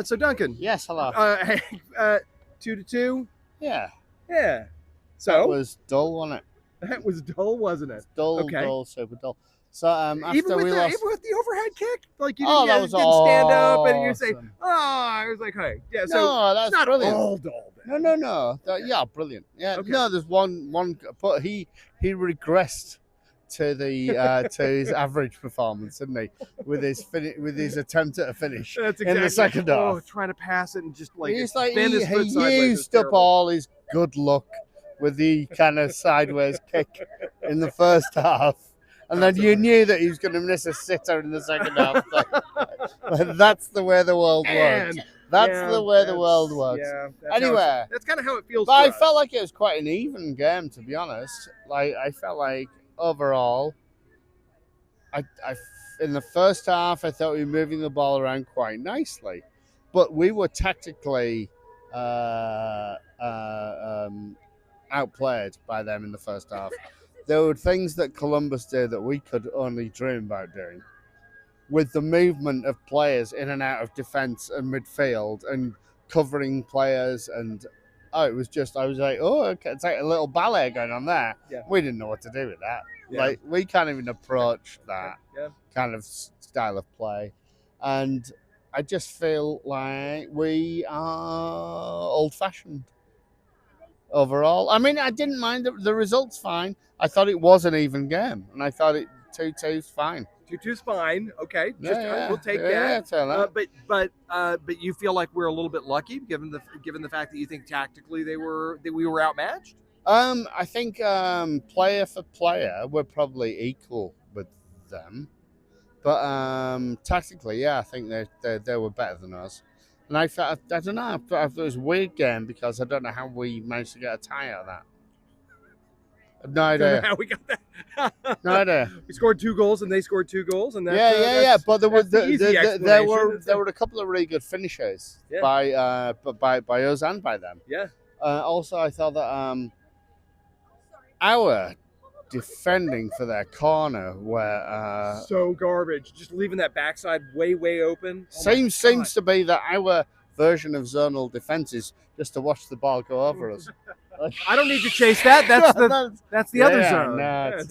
So Duncan. Yes, hello. 2-2. Yeah. Yeah. So That was dull, wasn't it? that was dull, wasn't it? Dull, Okay. dull, super dull. So after Even with we the lost, even with the overhead kick, like you Oh, didn't, that was didn't stand up and you say, awesome. "Oh," I was like, "Hey, yeah." So No, that's it's not brilliant. all dull. Then. No. Yeah, brilliant. Yeah, Okay. no, there's one, but he regressed to the to his average performance, didn't he? With his attempt at a finish That's in the second half. trying to pass it and just like He's like bend his he foot sideways. used up all his good luck with the kind of sideways kick in the first half. And then you knew that he was going to miss a sitter in the second half. But that's the way the world works. That's the way the world works. Yeah. Anyway, that's kind of how it feels. but I us. felt like it was quite an even game, to be honest. Like I felt like overall, I in the first half I thought we were moving the ball around quite nicely, but we were tactically outplayed by them in the first half. There were things that Columbus did that we could only dream about doing. With the movement of players in and out of defence and midfield and covering players, and it was just, I was like, oh, okay, it's like a little ballet going on there. Yeah. We didn't know what to do with that. Yeah. Like, we can't even approach that Yeah. kind of style of play. And I just feel like we are old-fashioned overall. I mean, I didn't mind the results fine. I thought it was an even game, and I thought it 2-2's fine. 2-2's fine. Okay, Yeah, we'll take yeah, that. But you feel like we're a little bit lucky given the fact that you think tactically we were outmatched. I think player for player, we're probably equal with them, but tactically, yeah, I think they were better than us. And I don't know. I thought it was a weird game because I don't know how we managed to get a tie out of that. No idea. How we got that? No idea. We scored 2 goals and they scored 2 goals, and yeah. But there were a couple of really good finishes Yeah. by us and by them. Yeah. Also, I thought that our defending for their corner were so garbage, just leaving that backside way open. Seems to be that our version of zonal defense is just to watch the ball go over us. I don't need to chase that. That's the other zone.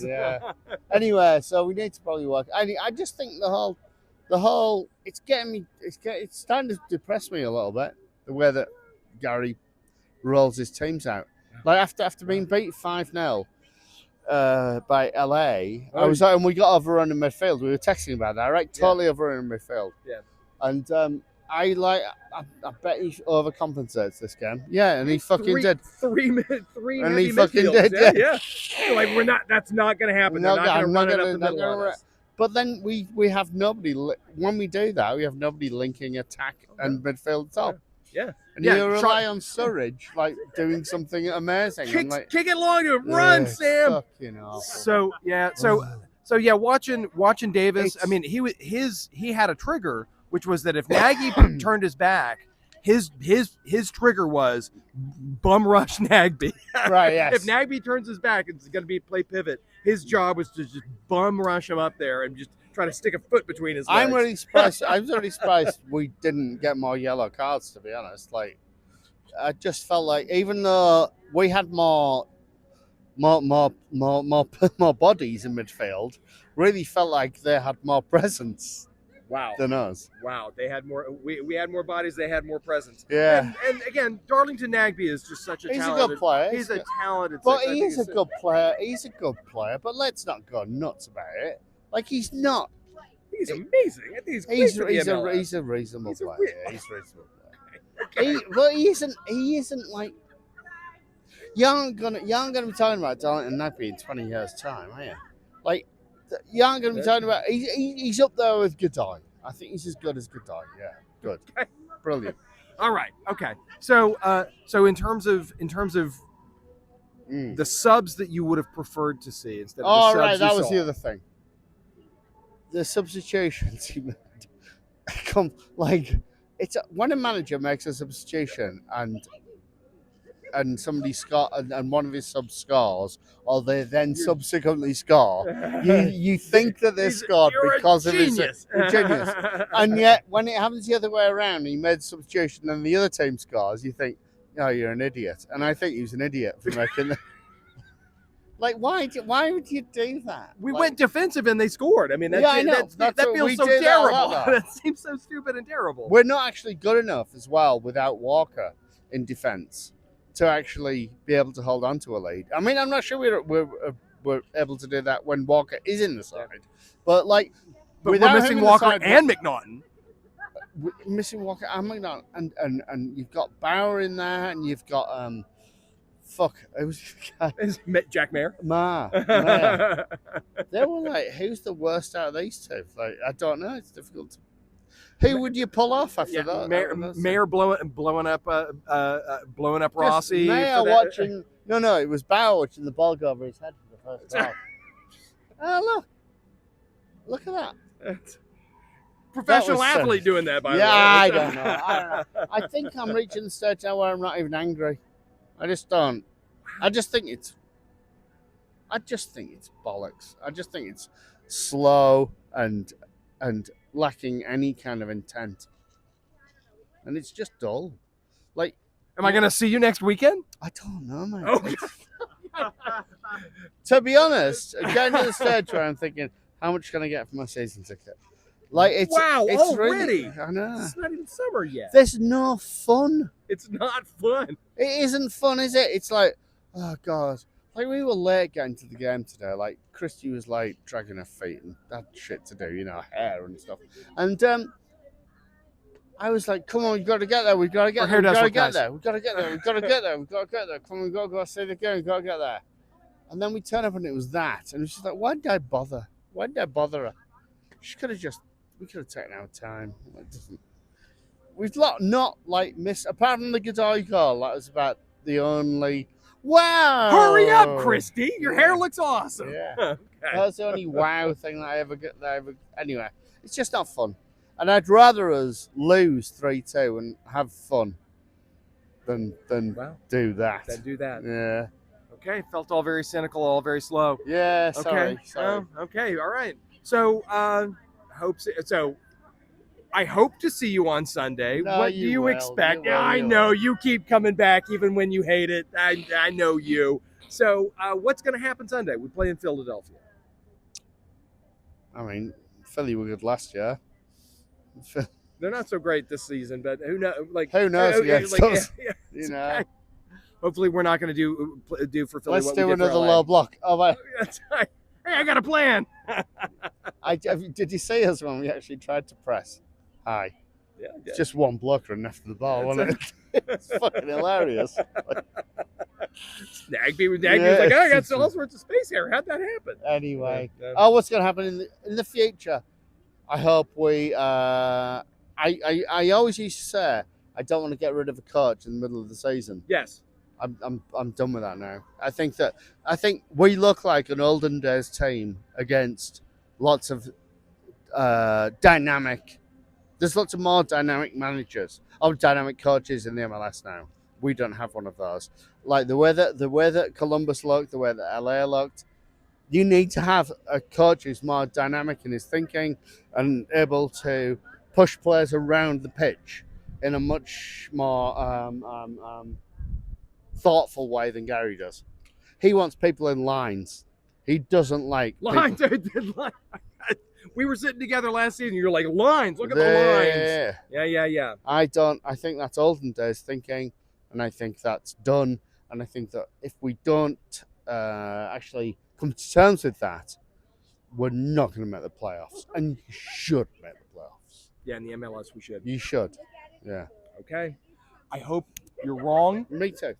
Yeah. Anyway, so we need to probably work. I just think the whole it's starting to depress me a little bit, the way that Gary rolls his teams out. Like after being beat 5-0 by LA, I was and we got overrun in midfield. We were texting about that, right? Totally overrun in midfield. Yeah. And I bet he overcompensates this game. Yeah, and he fucking did. Three and he fucking did. Yeah. Like that's not going to happen. They're not going to run it up the middle on us. But then we have nobody. When we do that, we have nobody linking attack and midfield at all. Yeah. And you rely on Surridge like doing something amazing. Kick it long to run, Sam. Fucking awful. So watching Davis. I mean, he had a trigger, which was that if Nagy turned his back, his trigger was bum rush Nagby. Right. Yes. If Nagby turns his back, it's going to be play pivot. His job was to just bum rush him up there and just try to stick a foot between his legs. I'm really surprised. I was really surprised we didn't get more yellow cards. To be honest, like I just felt like even though we had more bodies in midfield, really felt like they had more presence. Wow. Than us. Wow. They had more. We had more bodies. They had more presence. Yeah. And again, Darlington Nagby is just such a talented. He's a good player. He's a talented. But he is a good player. He's a good player. But let's not go nuts about it. Like he's not. He's amazing. I think he's a reasonable player. He's a reasonable player. But he isn't like. You aren't gonna be talking about Darlington Nagby in 20 years' time, are you? Like. You aren't going to be talking about. He's up there with Goodeye. I think he's as good as Goodeye. Yeah, good, brilliant. All right, okay. So in terms of the subs that you would have preferred to see instead of the subs right, that you was saw. the other thing. The substitutions he made, like it's when a manager makes a substitution and and somebody and one of his subs scores, or they then subsequently score, you think that they scored You're because a of his genius. genius. And yet, when it happens the other way around, and he made a substitution and the other team scores, you think, "Oh, you're an idiot." And I think he was an idiot for making that. Like, why would you do that? We Like, went defensive and they scored. I mean, Yeah, I know. that That's what feels we so do that a terrible. lot. That seems so stupid and terrible. We're not actually good enough as well without Walker in defence to actually be able to hold on to a lead. I mean, I'm not sure we're able to do that when Walker is in the side, but like, But without we're him missing in the Walker side, and McNaughton. missing Walker and McNaughton, and you've got Bauer in there, and you've got it was Jack Mayer. Ma. They were like, who's the worst out of these two? Like, I don't know. It's difficult to. Who would you pull off after that? Mayer blowing up Rossi. Mayer for that. watching. No, it was Bauer watching the ball go over his head for the first time. Oh, look at that. Professional That was athlete doing that, by the way. Yeah, I don't know. I think I'm reaching the stage now where I'm not even angry. I just don't. I just think it's bollocks. I just think it's slow and lacking any kind of intent, and it's just dull. Like, am I going to see you next weekend? I don't know, man. Okay. To be honest, getting to the stage where I'm thinking, how much can I get for my season ticket? Like, it's already. Really, I know. It's not even summer yet. There's no fun. It's not fun. It isn't fun, is it? It's like, oh God. Like, we were late getting to the game today. Like, Christy was like dragging her feet and had shit to do, hair and stuff. And I was like, come on, we've got to get there. We've got to get there. We've got to get there. We've got to get there. We've got to get there. We've got to get there. Come on, we've got to go see the game. We've got to get there. And then we turn up and it was that. And it was just like, why did I bother? Why did I bother her? We could have taken our time. We've not missed, apart from the guitar call, that was about the only. Wow! Hurry up, Christy! Your hair looks awesome. Yeah, okay. That's the only wow thing that I ever get. Anyway, it's just not fun, and I'd rather us lose 3-2 and have fun than do that. Then do that. Yeah. Okay, felt all very cynical, all very slow. Yeah. Sorry. Okay. All right. So, I hope to see you on Sunday. No, What do you will. expect? You will, I you know will. you keep coming back even when you hate it. I know you. So, what's going to happen Sunday? We play in Philadelphia. I mean, Philly were good last year. They're not so great this season, but who knows? Who knows against us? Okay. Hopefully, we're not going to do for Philly. Let's what do we did for another LA. low block. Oh, my. That's right. Hey, I got a plan. Did you see us when we actually tried to press high? Yeah. It's just one block running after the ball, wasn't it? It's fucking hilarious. Nagby was like, Yeah. I got all sorts of space here. How'd that happen? Anyway, Yeah. what's going to happen in the future? I hope we. I always used to say I don't want to get rid of a coach in the middle of the season. Yes. I'm done with that now. I think we look like an olden days team against lots of dynamic. There's lots of more dynamic managers or dynamic coaches in the MLS now. We don't have one of those. Like the way that Columbus looked, the way that LA looked. You need to have a coach who's more dynamic in his thinking and able to push players around the pitch in a much more thoughtful way than Gary does. He wants people in lines. He doesn't like Lines. We were sitting together last season. You're like, lines. Look at the lines. Yeah. I think that's olden days thinking, and I think that's done. And I think that if we don't actually come to terms with that, we're not going to make the playoffs. And you should make the playoffs. Yeah, in the MLS we should. You should. Yeah. Okay. I hope you're wrong. Me too.